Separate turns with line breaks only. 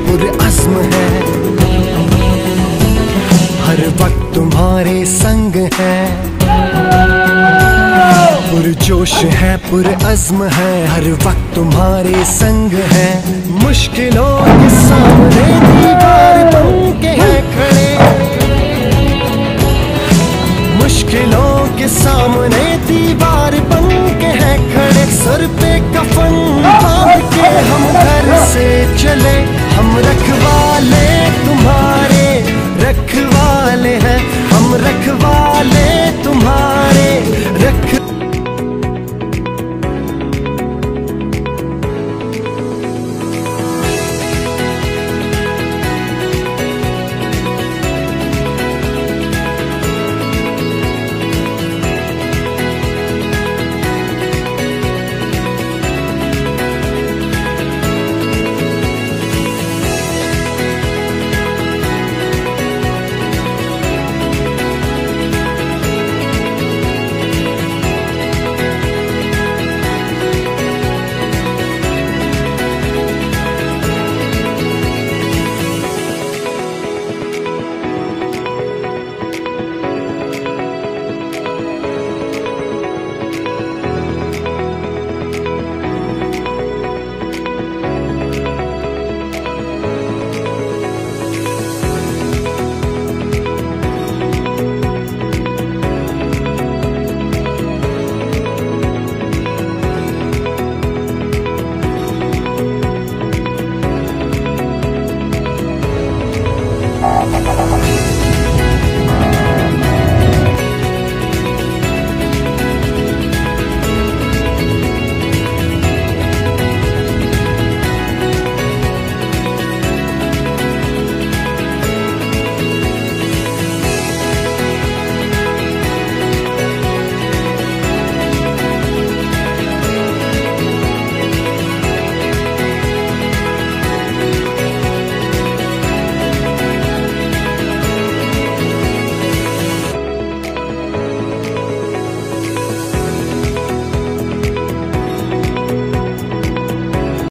पुरअज़्म है, हर वक्त तुम्हारे संग है। पुरजोश है, पुरअज़्म है, हर वक्त तुम्हारे संग है। मुश्किलों के सामने दीवार बन के है खड़े, मुश्किलों के सामने दीवार बन के है खड़े। सर पे कफन बांध के हम घर से चले, हम रखवाले तुम्हारे रखवाले हैं, हम रखवाले तुम्हारे।